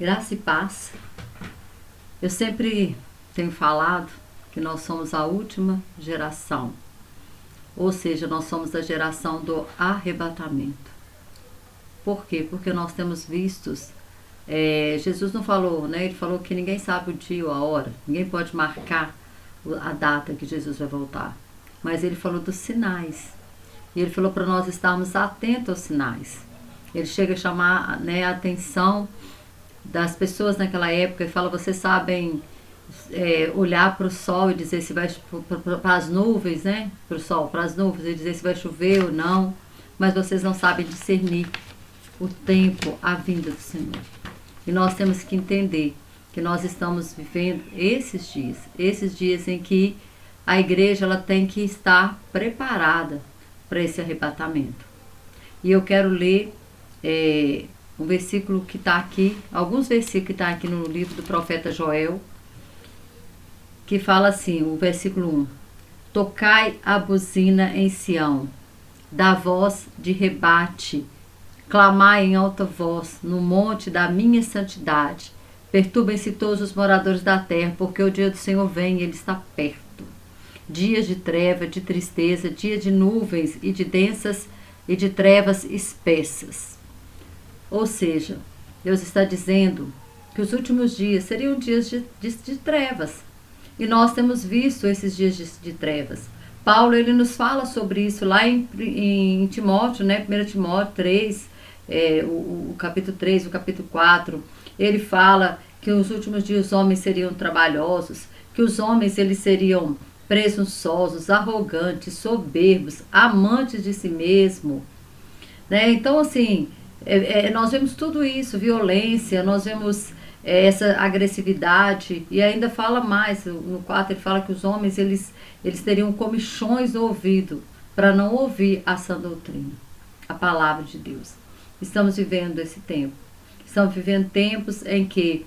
Graça e paz. Eu sempre tenho falado que nós somos a última geração, ou seja, nós somos a geração do arrebatamento. Por quê? Porque nós temos vistos, Jesus não falou, né? Ele falou que ninguém sabe o dia ou a hora, ninguém pode marcar a data que Jesus vai voltar, mas ele falou dos sinais, e ele falou para nós estarmos atentos aos sinais. Ele chega a chamar, né, a atenção das pessoas naquela época e fala: vocês sabem olhar para o sol e dizer se vai, para as nuvens, né? Para o sol, para as nuvens, e dizer se vai chover ou não, mas vocês não sabem discernir o tempo, a vinda do Senhor. E nós temos que entender que nós estamos vivendo esses dias em que a igreja ela tem que estar preparada para esse arrebatamento. E eu quero ler um versículo que está aqui, alguns versículos que estão aqui no livro do profeta Joel, que fala assim, o versículo 1: tocai a buzina em Sião, dá voz de rebate, clamai em alta voz no monte da minha santidade, perturbem-se todos os moradores da terra, porque o dia do Senhor vem e ele está perto. Dias de treva, de tristeza, dia de nuvens e de densas e de trevas espessas. Ou seja, Deus está dizendo que os últimos dias seriam dias de trevas. E nós temos visto esses dias de trevas. Paulo ele nos fala sobre isso lá em Timóteo, né? 1 Timóteo 3, o capítulo 3, o capítulo 4. Ele fala que nos últimos dias os homens seriam trabalhosos, que os homens eles seriam presunçosos, arrogantes, soberbos, amantes de si mesmo, né? Então, assim, nós vemos tudo isso, violência, nós vemos essa agressividade, e ainda fala mais, no 4 ele fala que os homens eles teriam comichões no ouvido para não ouvir a sã doutrina, a palavra de Deus. Estamos vivendo esse tempo, estamos vivendo tempos em que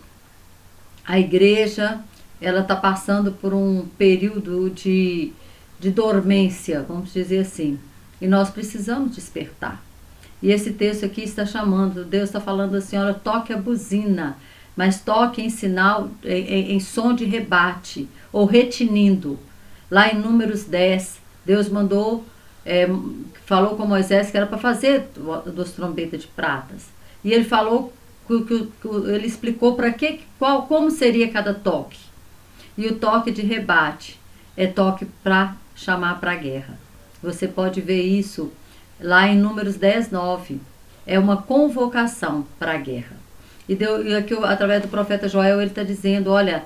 a igreja ela está passando por um período de dormência, vamos dizer assim, e nós precisamos despertar. E esse texto aqui está chamando, Deus está falando assim: olha, toque a buzina, mas toque em sinal, em som de rebate, ou retinindo. Lá em Números 10, Deus mandou, falou com Moisés que era para fazer dos trombetas de pratas. E ele falou, ele explicou como seria cada toque. E o toque de rebate é toque para chamar para a guerra. Você pode ver isso lá em Números 10, 9. É uma convocação para a guerra. E aqui, através do profeta Joel, ele está dizendo: olha,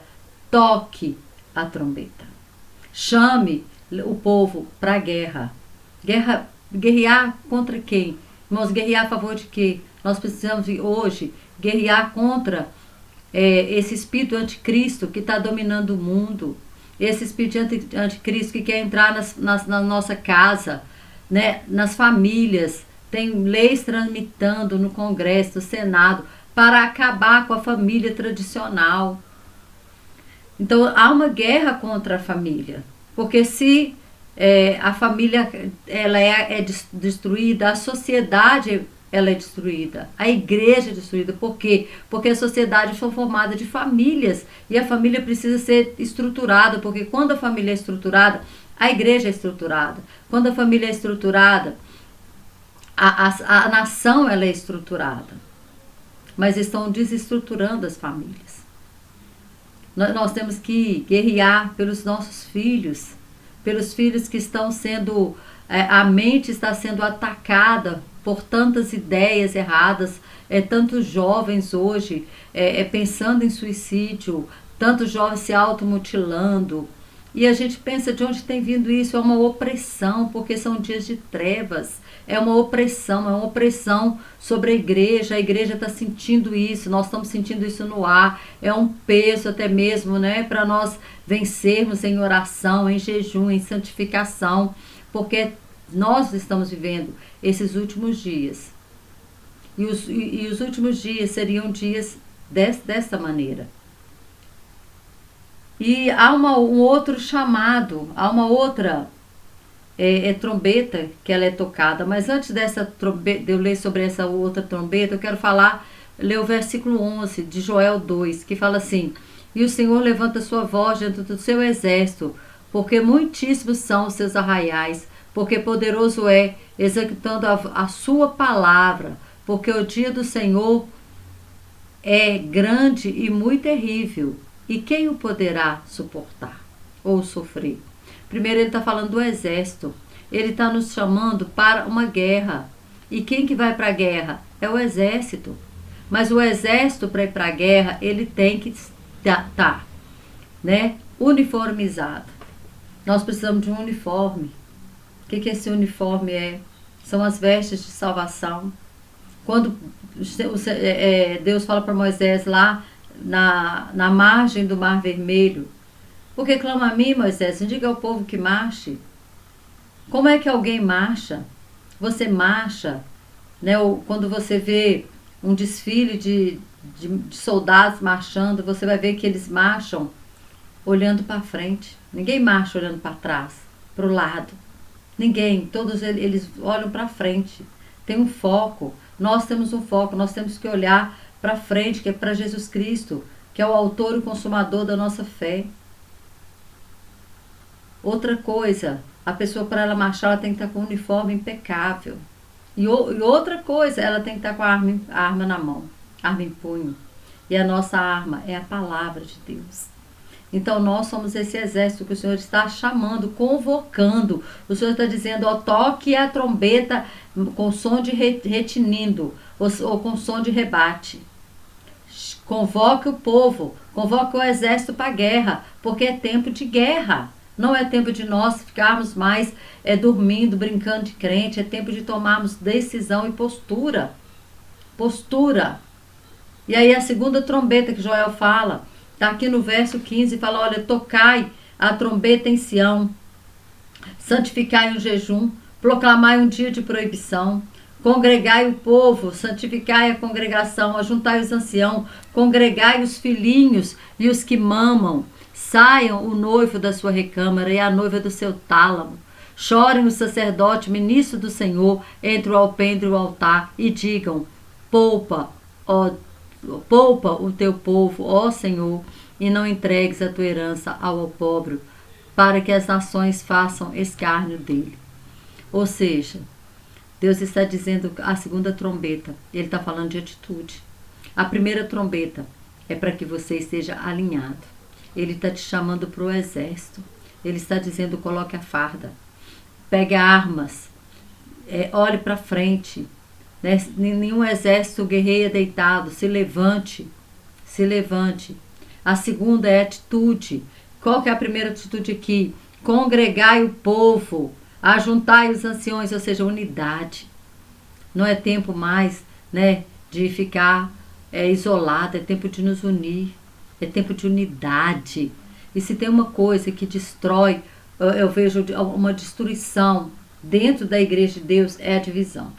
toque a trombeta. Chame o povo para a guerra. Guerrear contra quem? Irmãos, guerrear a favor de quê? Nós precisamos hoje guerrear contra esse espírito anticristo que está dominando o mundo. Esse espírito anticristo que quer entrar na nossa casa, né, nas famílias. Tem leis tramitando no Congresso, no Senado, para acabar com a família tradicional. Então há uma guerra contra a família, porque se a família ela é destruída, a sociedade ela é destruída, a igreja é destruída. Por quê? Porque a sociedade foi formada de famílias e a família precisa ser estruturada, porque quando a família é estruturada, a igreja é estruturada. Quando a família é estruturada, a nação ela é estruturada. Mas estão desestruturando as famílias. Nós temos que guerrear pelos nossos filhos, pelos filhos que estão sendo, a mente está sendo atacada por tantas ideias erradas, tantos jovens hoje pensando em suicídio, tantos jovens se automutilando. E a gente pensa: de onde tem vindo isso? É uma opressão, porque são dias de trevas. É uma opressão sobre a igreja está sentindo isso, nós estamos sentindo isso no ar, é um peso até mesmo, né, para nós vencermos em oração, em jejum, em santificação, porque nós estamos vivendo esses últimos dias, e os últimos dias seriam dias desta maneira. E há um outro chamado, há uma outra trombeta que ela é tocada. Mas antes dessa trombeta, de eu ler sobre essa outra trombeta, eu quero falar ler o versículo 11 de Joel 2, que fala assim: e o Senhor levanta sua voz dentro do seu exército, porque muitíssimos são os seus arraiais, porque poderoso é, executando a sua palavra, porque o dia do Senhor é grande e muito terrível, e quem o poderá suportar ou sofrer? Primeiro ele está falando do exército, ele está nos chamando para uma guerra, e quem que vai para a guerra? É o exército, mas o exército para ir para a guerra, ele tem que estar, né, uniformizado. Nós precisamos de um uniforme. O que esse uniforme é? São as vestes de salvação. Quando Deus fala para Moisés lá na margem do Mar Vermelho: porque clama a mim, Moisés, diga ao povo que marche. Como é que alguém marcha? Você marcha, né? Quando você vê um desfile de soldados marchando, você vai ver que eles marcham olhando para frente. Ninguém marcha olhando para trás, para o lado. Ninguém. Todos eles olham para frente. Tem um foco. Nós temos um foco. Nós temos que olhar para frente, que é para Jesus Cristo, que é o autor e o consumador da nossa fé. Outra coisa, a pessoa, para ela marchar, ela tem que estar com um uniforme impecável. E outra coisa, ela tem que estar com a arma na mão, arma em punho. E a nossa arma é a palavra de Deus. Então nós somos esse exército que o Senhor está chamando, convocando. O Senhor está dizendo: ó, toque a trombeta com som de retinindo, ou com som de rebate. Convoque o povo, convoque o exército para a guerra, porque é tempo de guerra. Não é tempo de nós ficarmos mais dormindo, brincando de crente. É tempo de tomarmos decisão e postura. Postura. E aí a segunda trombeta que Joel fala, está aqui no verso 15, fala: olha, tocai a trombeta em Sião, santificai um jejum, proclamai um dia de proibição, congregai o povo, santificai a congregação, ajuntai os anciãos, congregai os filhinhos e os que mamam. Saiam o noivo da sua recâmara e a noiva do seu tálamo. Chorem o sacerdote, ministro do Senhor, entre o alpendre e o altar, e digam: poupa o teu povo, ó Senhor, e não entregues a tua herança ao opróbrio, para que as nações façam escárnio dele. Ou seja, Deus está dizendo a segunda trombeta, ele está falando de atitude. A primeira trombeta é para que você esteja alinhado. Ele está te chamando para o exército. Ele está dizendo: coloque a farda, pegue armas, olhe para frente. Né? Nenhum exército guerreia deitado. Se levante, se levante. A segunda é atitude. Qual que é a primeira atitude aqui? Congregai o povo, ajuntai os anciões, ou seja, unidade. Não é tempo mais, né, de ficar isolado, é tempo de nos unir. É tempo de unidade. E se tem uma coisa que destrói, eu vejo uma destruição dentro da igreja de Deus, é a divisão.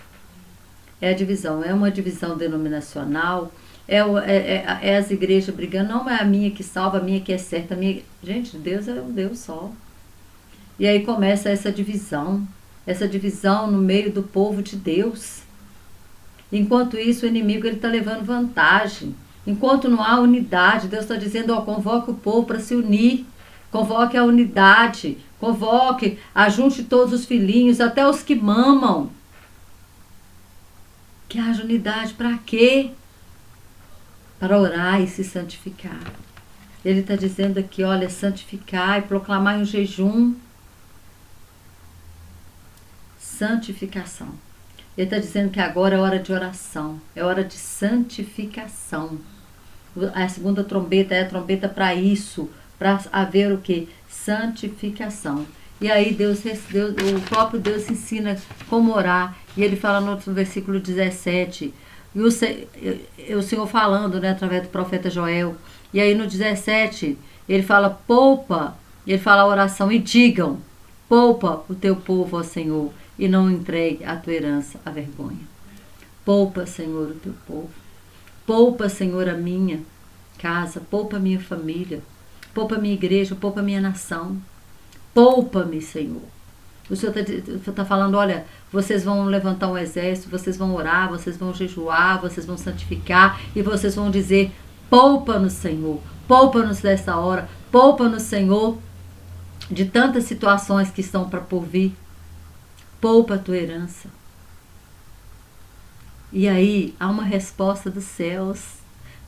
É a divisão. É uma divisão denominacional. É as igrejas brigando. Não é a minha que salva, a minha que é certa. Gente, Deus é um Deus só. E aí começa essa divisão. Essa divisão no meio do povo de Deus. Enquanto isso, o inimigo está levando vantagem. Enquanto não há unidade, Deus está dizendo: ó, convoque o povo para se unir, convoque a unidade, convoque, ajunte todos os filhinhos, até os que mamam. Que haja unidade para quê? Para orar e se santificar. Ele está dizendo aqui: olha, santificar e proclamar um jejum. Santificação. Ele está dizendo que agora é hora de oração, é hora de santificação. A segunda trombeta é a trombeta para isso, para haver o que? Santificação. E aí o próprio Deus ensina como orar. E ele fala no versículo 17, e o Senhor falando, né, através do profeta Joel. E aí no 17, ele fala: poupa, ele fala a oração: e digam: poupa o teu povo, ó Senhor, e não entregue a tua herança à vergonha. Poupa, Senhor, o teu povo. Poupa, Senhor, a minha casa. Poupa a minha família. Poupa a minha igreja. Poupa a minha nação. Poupa-me, Senhor. O Senhor está falando, olha, vocês vão levantar um exército, vocês vão orar, vocês vão jejuar, vocês vão santificar e vocês vão dizer, poupa-nos, Senhor, poupa-nos dessa hora, poupa-nos, Senhor, de tantas situações que estão para por vir. Poupa a tua herança. E aí há uma resposta dos céus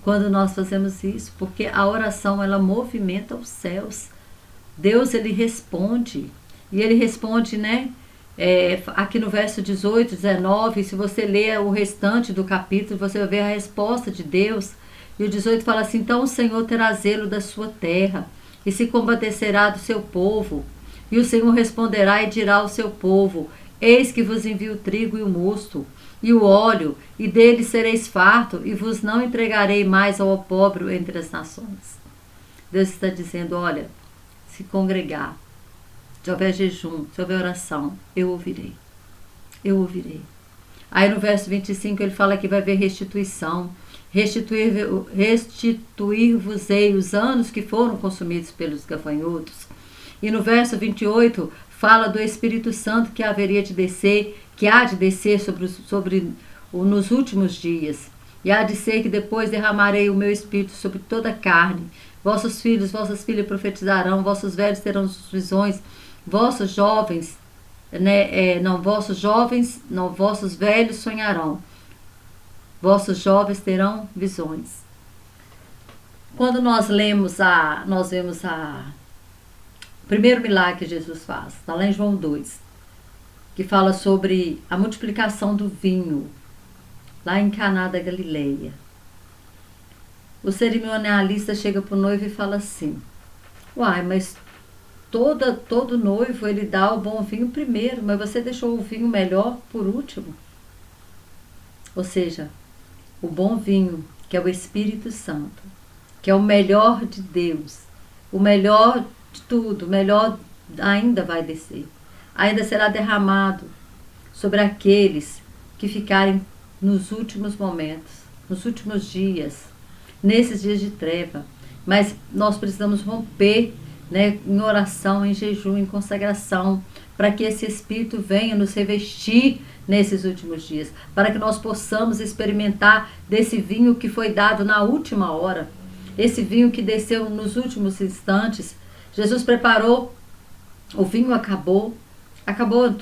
quando nós fazemos isso, porque a oração ela movimenta os céus. Deus ele responde, e ele responde, né? Aqui no verso 18, 19, se você ler o restante do capítulo, você vai ver a resposta de Deus. E o 18 fala assim, então o Senhor terá zelo da sua terra, e se compadecerá do seu povo. E o Senhor responderá e dirá ao seu povo, eis que vos envio o trigo e o mosto, e o óleo, e dele sereis farto, e vos não entregarei mais ao opróbrio entre as nações. Deus está dizendo, olha, se congregar, se houver jejum, se houver oração, eu ouvirei. Eu ouvirei. Aí no verso 25 ele fala que vai haver restituição. Restituir-vos-ei os anos que foram consumidos pelos gafanhotos. E no verso 28 fala do Espírito Santo que haveria de descer, que há de descer nos últimos dias. E há de ser que depois derramarei o meu Espírito sobre toda a carne. Vossos filhos, vossas filhas profetizarão, vossos velhos terão visões, vossos jovens, vossos velhos sonharão, vossos jovens terão visões. Quando nós vemos o primeiro milagre que Jesus faz, está lá em João 2, que fala sobre a multiplicação do vinho, lá em Caná da Galileia. O cerimonialista chega para o noivo e fala assim, uai, mas todo noivo ele dá o bom vinho primeiro, mas você deixou o vinho melhor por último. Ou seja, o bom vinho, que é o Espírito Santo, que é o melhor de Deus, o melhor de tudo, o melhor ainda vai descer, ainda será derramado sobre aqueles que ficarem nos últimos momentos, nos últimos dias, nesses dias de treva. Mas nós precisamos romper, né, em oração, em jejum, em consagração, para que esse Espírito venha nos revestir nesses últimos dias, para que nós possamos experimentar desse vinho que foi dado na última hora, esse vinho que desceu nos últimos instantes. Jesus preparou, o vinho acabou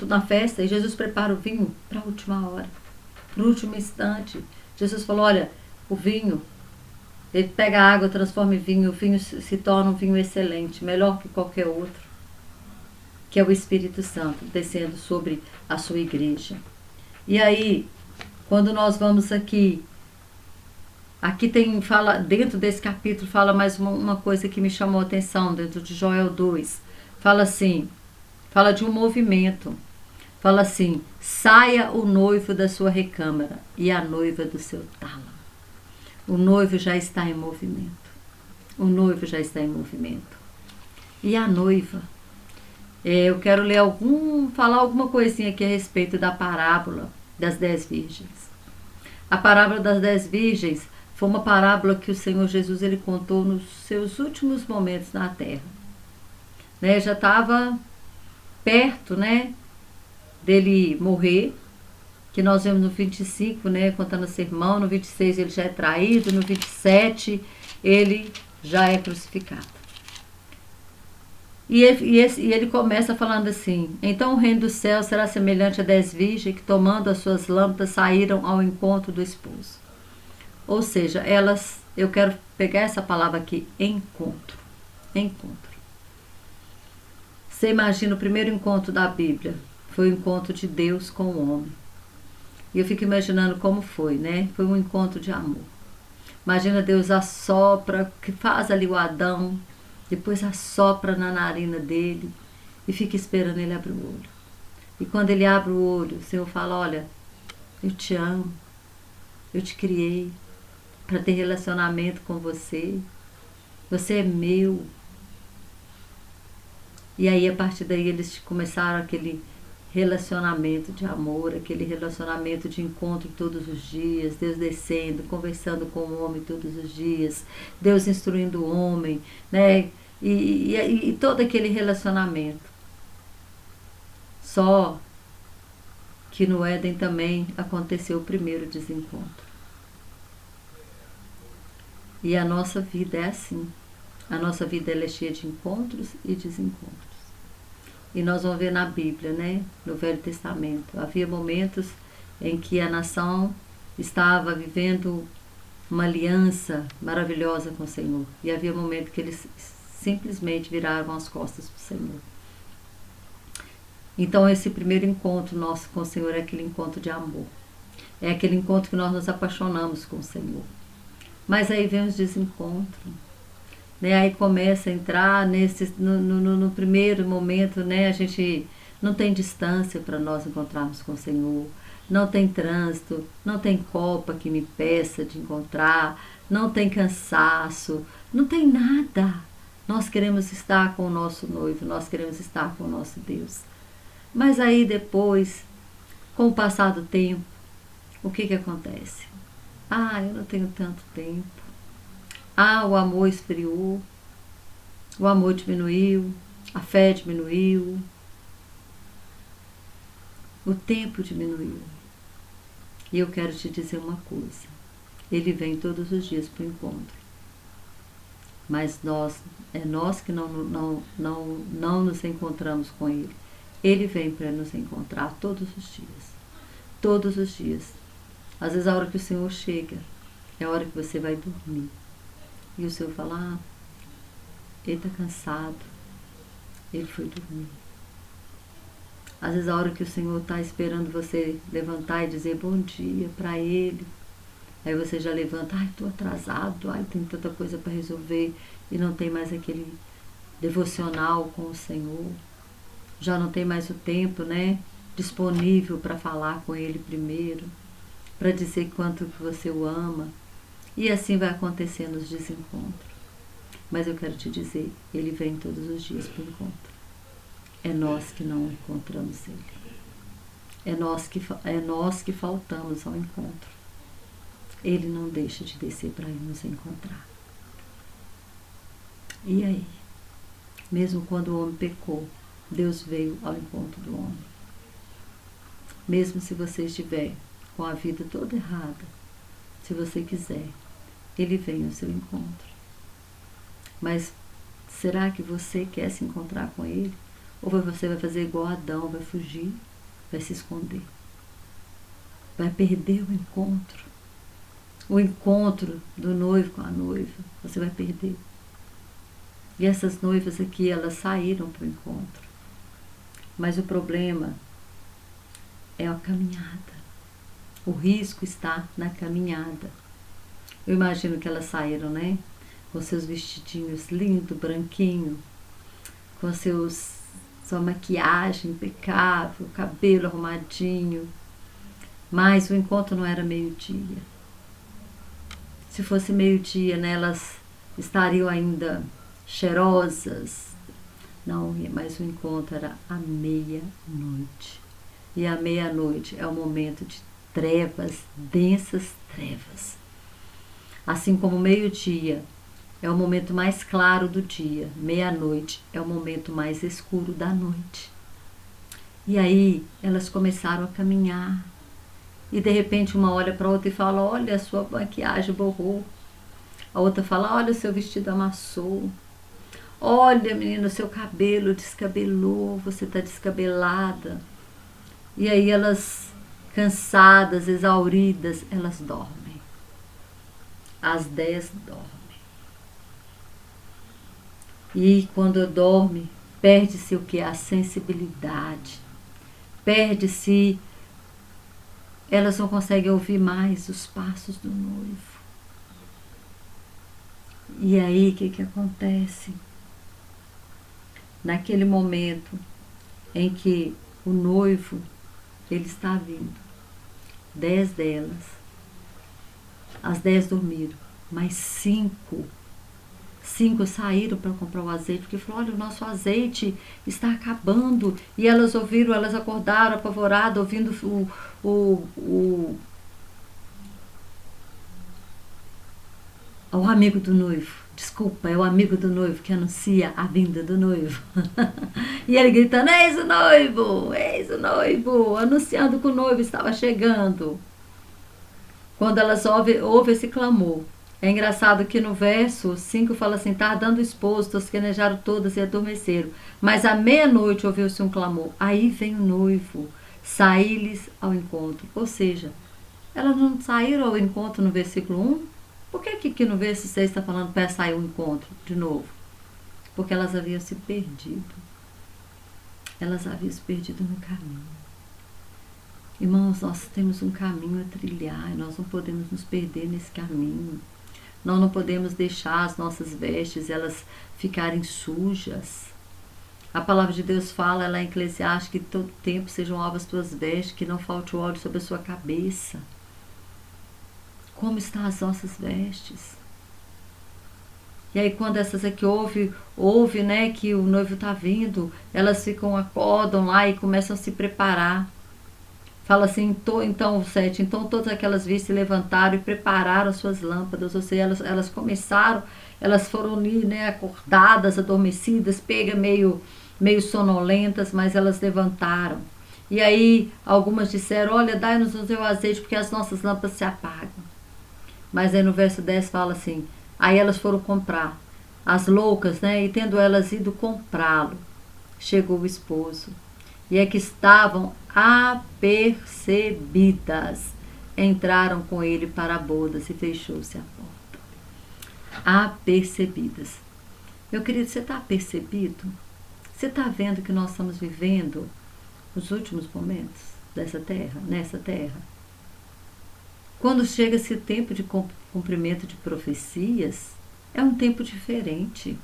na festa, e Jesus prepara o vinho para a última hora, para o último instante. Jesus falou, olha, o vinho, ele pega a água, transforma em vinho, o vinho se torna um vinho excelente, melhor que qualquer outro, que é o Espírito Santo descendo sobre a sua igreja. E aí, quando nós vamos aqui fala, dentro desse capítulo, fala mais uma coisa que me chamou a atenção, dentro de Joel 2, fala assim, fala de um movimento, fala assim, saia o noivo da sua recâmara e a noiva do seu tálamo. O noivo já está em movimento. O noivo já está em movimento. E a noiva? Eu quero falar alguma coisinha aqui a respeito da parábola das 10 virgens. A parábola das 10 virgens foi uma parábola que o Senhor Jesus ele contou nos seus últimos momentos na terra. Né? Já estava perto, né, dele morrer, que nós vemos no 25, né, contando o sermão, no 26 ele já é traído, no 27 ele já é crucificado. E ele começa falando assim, então o reino do céu será semelhante a 10 virgens que tomando as suas lâmpadas saíram ao encontro do esposo. Ou seja, eu quero pegar essa palavra aqui, encontro. Você imagina o primeiro encontro da Bíblia, foi o encontro de Deus com o homem. E eu fico imaginando como foi, né? Foi um encontro de amor. Imagina Deus assopra, que faz ali o Adão, depois assopra na narina dele e fica esperando ele abrir o olho. E quando ele abre o olho, o Senhor fala, olha, eu te amo, eu te criei para ter relacionamento com você, você é meu. E aí, a partir daí, eles começaram aquele relacionamento de amor, aquele relacionamento de encontro todos os dias, Deus descendo, conversando com o homem todos os dias, Deus instruindo o homem, né? E todo aquele relacionamento. Só que no Éden também aconteceu o primeiro desencontro. E a nossa vida é assim. A nossa vida ela é cheia de encontros e desencontros. E nós vamos ver na Bíblia, né? No Velho Testamento. Havia momentos em que a nação estava vivendo uma aliança maravilhosa com o Senhor. E havia momentos que eles simplesmente viravam as costas para o Senhor. Então esse primeiro encontro nosso com o Senhor é aquele encontro de amor. É aquele encontro que nós nos apaixonamos com o Senhor. Mas aí vem os desencontros. Né? Aí começa a entrar no primeiro momento, né? A gente não tem distância para nós encontrarmos com o Senhor. Não tem trânsito, não tem copa que me impeça de encontrar, não tem cansaço, não tem nada. Nós queremos estar com o nosso noivo, nós queremos estar com o nosso Deus. Mas aí depois, com o passar do tempo, o que acontece? Ah, eu não tenho tanto tempo. Ah, o amor esfriou, o amor diminuiu, a fé diminuiu, o tempo diminuiu. E eu quero te dizer uma coisa, ele vem todos os dias para o encontro, mas nós que não nos encontramos com ele. Ele vem para nos encontrar todos os dias, todos os dias. Às vezes a hora que o Senhor chega, é a hora que você vai dormir. E o Senhor fala, ele está cansado, ele foi dormir. Às vezes a hora que o Senhor está esperando você levantar e dizer bom dia para ele, aí você já levanta, estou atrasado, tem tanta coisa para resolver, e não tem mais aquele devocional com o Senhor, já não tem mais o tempo, né, disponível para falar com ele primeiro, para dizer quanto que você o ama, e assim vai acontecendo os desencontros. Mas eu quero te dizer, ele vem todos os dias para o encontro. É nós que não encontramos ele. É nós que faltamos ao encontro. Ele não deixa de descer para nos encontrar. E aí? Mesmo quando o homem pecou, Deus veio ao encontro do homem. Mesmo se você estiver com a vida toda errada, se você quiser, ele vem ao seu encontro. Mas será que você quer se encontrar com ele? Ou você vai fazer igual Adão, vai fugir, vai se esconder? Vai perder o encontro. O encontro do noivo com a noiva, você vai perder. E essas noivas aqui, elas saíram para o encontro. Mas o problema é a caminhada. O risco está na caminhada. Eu imagino que elas saíram, né? Com seus vestidinhos lindos, branquinho, com sua maquiagem impecável, cabelo arrumadinho. Mas o encontro não era meio-dia. Se fosse meio-dia, né, elas estariam ainda cheirosas. Não, mas o encontro era à meia-noite. E a meia-noite é o momento de trevas, densas trevas. Assim como meio-dia é o momento mais claro do dia, meia-noite é o momento mais escuro da noite. E aí elas começaram a caminhar. E de repente uma olha para a outra e fala, olha, a sua maquiagem borrou. A outra fala, olha, o seu vestido amassou. Olha, menina, o seu cabelo descabelou, você está descabelada. E aí elas, cansadas, exauridas, elas dormem. Às 10 dormem. E quando dorme, perde-se o que? A sensibilidade. Perde-se, elas não conseguem ouvir mais os passos do noivo. E aí, o que acontece? Naquele momento em que o noivo, ele está vindo, 10 delas, as 10 dormiram, mas 5 saíram para comprar o azeite, porque falou, olha, o nosso azeite está acabando. E elas ouviram, elas acordaram apavoradas, ouvindo o amigo do noivo Desculpa, é o amigo do noivo que anuncia a vinda do noivo. E ele gritando, eis o noivo, anunciando que o noivo estava chegando. Quando elas ouvem esse clamor. É engraçado que no verso 5 fala assim, tá dando o esposo, tosquenejaram todas e adormeceram. Mas à meia-noite ouviu-se um clamor. Aí vem o noivo, saí-lhes ao encontro. Ou seja, elas não saíram ao encontro no versículo 1? Por que aqui no verso 6 está falando para sair ao encontro de novo? Porque elas haviam se perdido. Elas haviam se perdido no caminho. Irmãos, nós temos um caminho a trilhar e nós não podemos nos perder nesse caminho. Nós não podemos deixar as nossas vestes elas ficarem sujas. A palavra de Deus fala lá em Eclesiastes que todo tempo sejam alvas tuas vestes, que não falte o óleo sobre a sua cabeça. Como estão as nossas vestes? E aí quando essas aqui ouve, né, que o noivo está vindo, elas acordam lá e começam a se preparar. Fala assim, então 7, então todas aquelas virgens se levantaram e prepararam suas lâmpadas, ou seja, elas começaram, elas foram ali, né, acordadas, adormecidas, meio sonolentas, mas elas levantaram. E aí algumas disseram, olha, dai-nos o teu azeite, porque as nossas lâmpadas se apagam. Mas aí no verso 10 fala assim, aí elas foram comprar, as loucas, né, e tendo elas ido comprá-lo, chegou o esposo. E é que estavam apercebidas. Entraram com ele para a boda e fechou-se a porta. Apercebidas. Meu querido, você está apercebido? Você está vendo que nós estamos vivendo os últimos momentos nessa terra? Quando chega esse tempo de cumprimento de profecias, é um tempo diferente.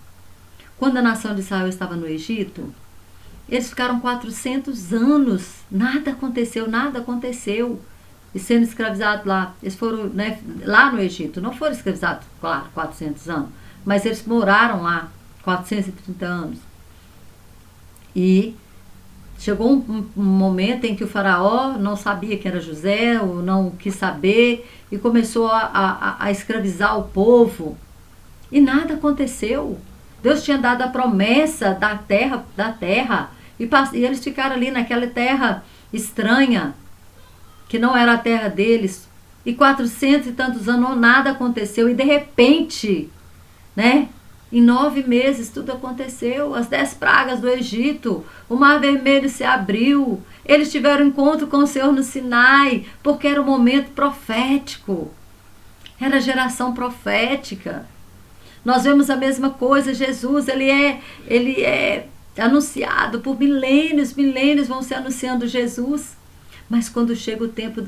Quando a nação de Israel estava no Egito, eles ficaram 400 anos, nada aconteceu. E sendo escravizados lá, eles foram, né, lá no Egito, não foram escravizados, claro, 400 anos, mas eles moraram lá 430 anos. E chegou um momento em que o faraó não sabia que era José, ou não quis saber, e começou a escravizar o povo. E nada aconteceu. Deus tinha dado a promessa da terra, e eles ficaram ali naquela terra estranha, que não era a terra deles, e 400 e tantos anos nada aconteceu, e de repente, né, em 9 meses tudo aconteceu, as 10 pragas do Egito, o Mar Vermelho se abriu, eles tiveram encontro com o Senhor no Sinai, porque era um momento profético, era a geração profética. Nós vemos a mesma coisa, Jesus, ele é anunciado por milênios vão se anunciando Jesus, mas quando chega o tempo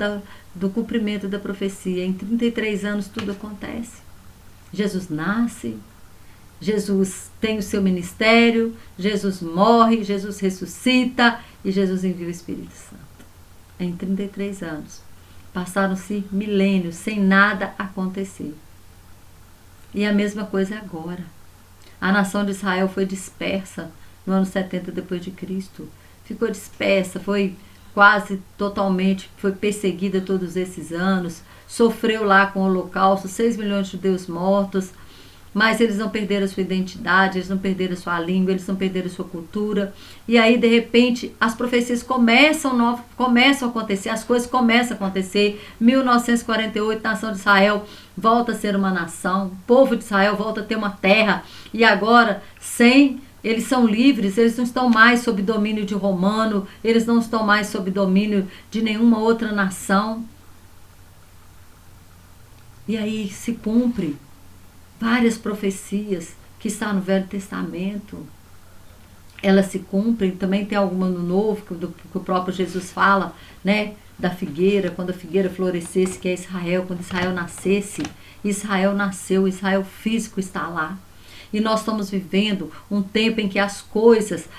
do cumprimento da profecia, em 33 anos tudo acontece. Jesus nasce, Jesus tem o seu ministério, Jesus morre, Jesus ressuscita e Jesus envia o Espírito Santo. Em 33 anos. Passaram-se milênios sem nada acontecer. E a mesma coisa agora. A nação de Israel foi dispersa no ano 70 depois de Cristo. Ficou dispersa, foi quase totalmente, foi perseguida todos esses anos, sofreu lá com o Holocausto, 6 milhões de judeus mortos, mas eles não perderam a sua identidade, eles não perderam a sua língua, eles não perderam a sua cultura. E aí, de repente, as profecias começam a acontecer, as coisas começam a acontecer. 1948, a nação de Israel volta a ser uma nação, o povo de Israel volta a ter uma terra, e agora, eles são livres, eles não estão mais sob domínio de romano, eles não estão mais sob domínio de nenhuma outra nação. E aí se cumpre várias profecias que estão no Velho Testamento. Elas se cumprem, também tem alguma no Novo, que o próprio Jesus fala, né, da figueira, quando a figueira florescesse, que é Israel, quando Israel nascesse. Israel nasceu, Israel físico está lá. E nós estamos vivendo um tempo em que as coisas,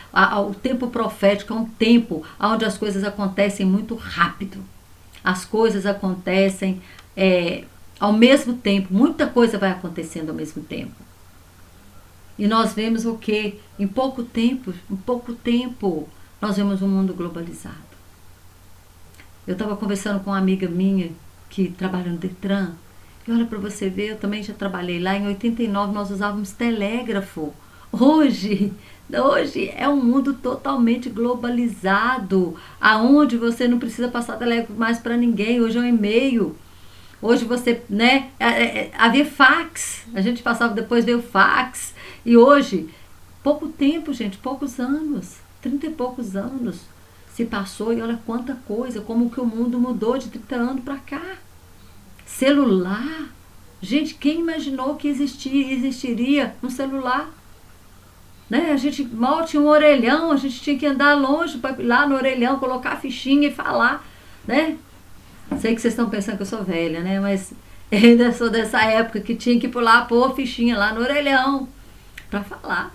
o tempo profético é um tempo onde as coisas acontecem muito rápido. As coisas acontecem ao mesmo tempo, muita coisa vai acontecendo ao mesmo tempo. E nós vemos o que? Em pouco tempo, nós vemos um mundo globalizado. Eu estava conversando com uma amiga minha que trabalha no Detran, E olha para você ver, eu também já trabalhei lá, em 89 nós usávamos telégrafo. Hoje é um mundo totalmente globalizado, aonde você não precisa passar telégrafo mais para ninguém, hoje é um e-mail. Hoje você, né, havia fax, a gente passava, depois veio fax, e hoje, pouco tempo, gente, poucos anos, 30 e poucos anos se passou, e olha quanta coisa, como que o mundo mudou de 30 anos para cá. Celular, gente, quem imaginou que existiria um celular? Né? A gente mal tinha um orelhão, a gente tinha que andar longe para ir lá no orelhão, colocar a fichinha e falar, né? Sei que vocês estão pensando que eu sou velha, né? Mas eu ainda sou dessa época que tinha que pular, pôr a fichinha lá no orelhão para falar.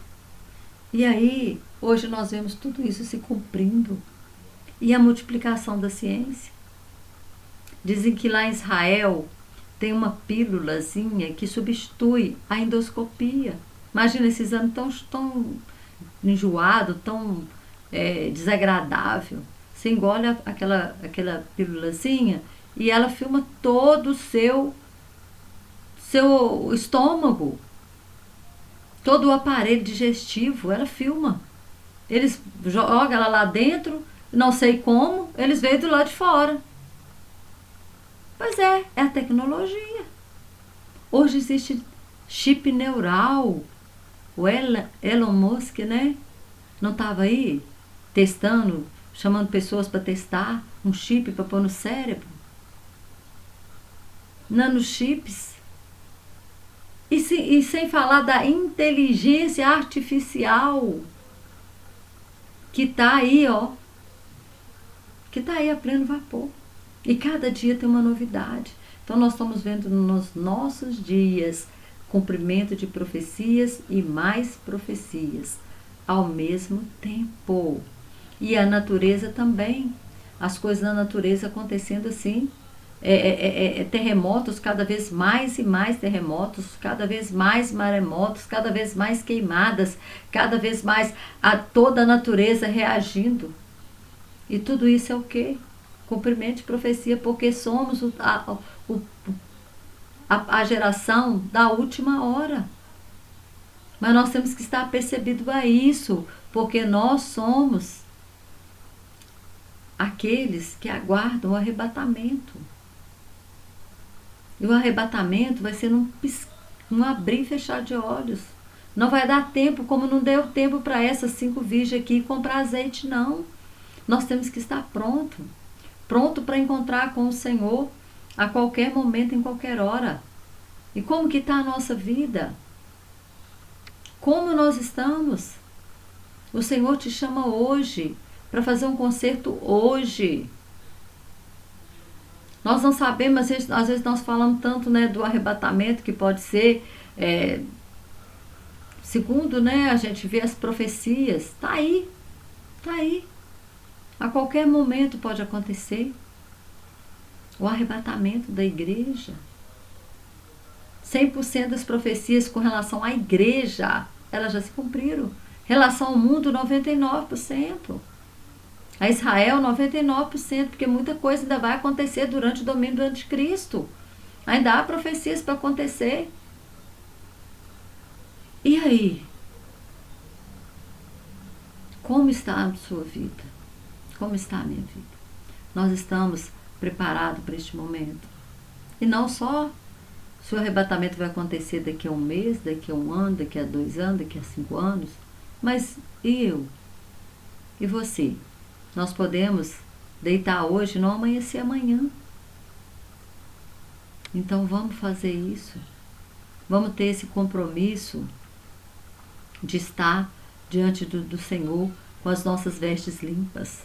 E aí, hoje nós vemos tudo isso se cumprindo. E a multiplicação da ciência. Dizem que lá em Israel tem uma pílulazinha que substitui a endoscopia. Imagina esses anos tão enjoado, tão desagradável. Você engole aquela pílulazinha e ela filma todo o seu estômago, todo o aparelho digestivo, ela filma. Eles jogam ela lá dentro, não sei como, eles veem do lado de fora. Pois é a tecnologia. Hoje existe chip neural. O Elon Musk, né? Não estava aí testando, chamando pessoas para testar um chip para pôr no cérebro? Nanochips. E sem falar da inteligência artificial que está aí, ó. Que está aí a pleno vapor. E cada dia tem uma novidade. Então nós estamos vendo nos nossos dias cumprimento de profecias e mais profecias ao mesmo tempo. E a natureza também. As coisas da natureza acontecendo assim. Terremotos, cada vez mais e mais terremotos, cada vez mais maremotos, cada vez mais queimadas, cada vez mais toda a natureza reagindo. E tudo isso é o quê? Cumprimento de profecia, porque somos a geração da última hora. Mas nós temos que estar percebido a isso, porque nós somos aqueles que aguardam o arrebatamento. E o arrebatamento vai ser num abrir e fechar de olhos. Não vai dar tempo, como não deu tempo para essas 5 virgens aqui comprar azeite, não. Nós temos que estar pronto para encontrar com o Senhor a qualquer momento, em qualquer hora. E como que está a nossa vida? Como nós estamos? O Senhor te chama hoje para fazer um concerto hoje. Nós não sabemos, às vezes nós falamos tanto, né, do arrebatamento, que pode ser, segundo, né, a gente vê as profecias, está aí. A qualquer momento pode acontecer o arrebatamento da igreja. 100% das profecias com relação à igreja, elas já se cumpriram. Relação ao mundo, 99%. A Israel, 99%, porque muita coisa ainda vai acontecer durante o domínio do anticristo. Ainda há profecias para acontecer. E aí? Como está a sua vida? Como está a minha vida? Nós estamos preparados para este momento? E não só se o arrebatamento vai acontecer daqui a um mês, daqui a um ano, daqui a 2 anos, daqui a 5 anos, mas e eu? E você? Nós podemos deitar hoje e não amanhecer amanhã. Então vamos fazer isso. Vamos ter esse compromisso de estar diante do Senhor com as nossas vestes limpas.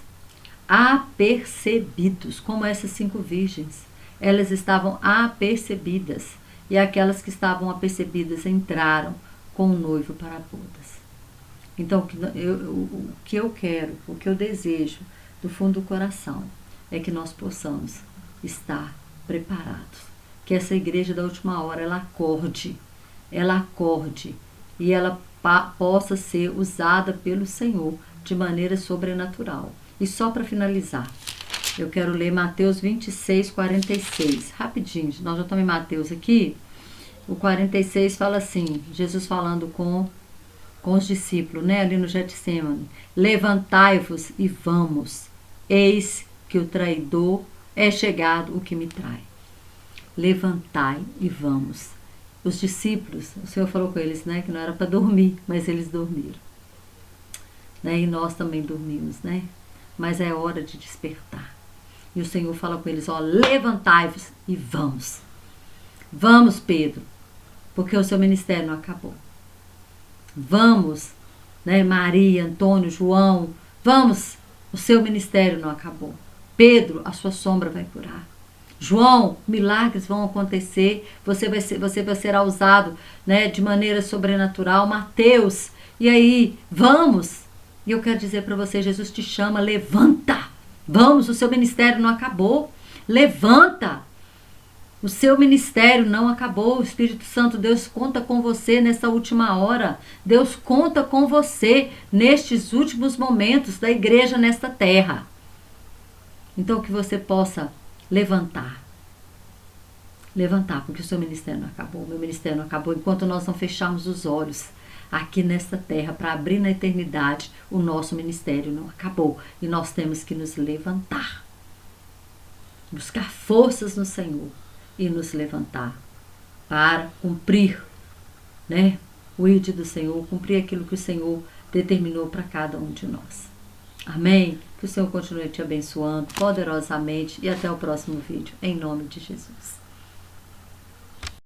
Apercebidos, como essas 5 virgens. Elas estavam apercebidas. E aquelas que estavam apercebidas entraram com o noivo para bodas. Então, o que eu quero, o que eu desejo do fundo do coração é que nós possamos estar preparados. Que essa igreja da última hora, ela acorde e ela possa ser usada pelo Senhor de maneira sobrenatural. E só para finalizar, Eu quero ler Mateus 26, 46. Rapidinho, nós já estamos em Mateus aqui. O 46 fala assim, Jesus falando com os discípulos, né, ali no Getsemane. Levantai-vos e vamos. Eis que o traidor é chegado, o que me trai. Levantai e vamos. Os discípulos, o Senhor falou com eles, né, que não era para dormir, mas eles dormiram. Né, e nós também dormimos, né? Mas é hora de despertar. E o Senhor fala com eles, ó, levantai-vos e vamos. Vamos, Pedro, porque o seu ministério não acabou. Vamos, né, Maria, Antônio, João, vamos, o seu ministério não acabou. Pedro, a sua sombra vai curar. João, milagres vão acontecer, você vai ser usado, né, de maneira sobrenatural. Mateus, e aí, vamos. E eu quero dizer para você, Jesus te chama, levanta. Vamos, o seu ministério não acabou. Levanta. O seu ministério não acabou. O Espírito Santo, Deus conta com você nessa última hora. Deus conta com você nestes últimos momentos da igreja nesta terra. Então que você possa levantar. Levantar, porque o seu ministério não acabou. O meu ministério não acabou. Enquanto nós não fecharmos os olhos aqui nesta terra para abrir na eternidade, o nosso ministério não acabou. E nós temos que nos levantar. Buscar forças no Senhor. E nos levantar para cumprir, né, o ID do Senhor, cumprir aquilo que o Senhor determinou para cada um de nós. Amém? Que o Senhor continue te abençoando poderosamente e até o próximo vídeo, em nome de Jesus.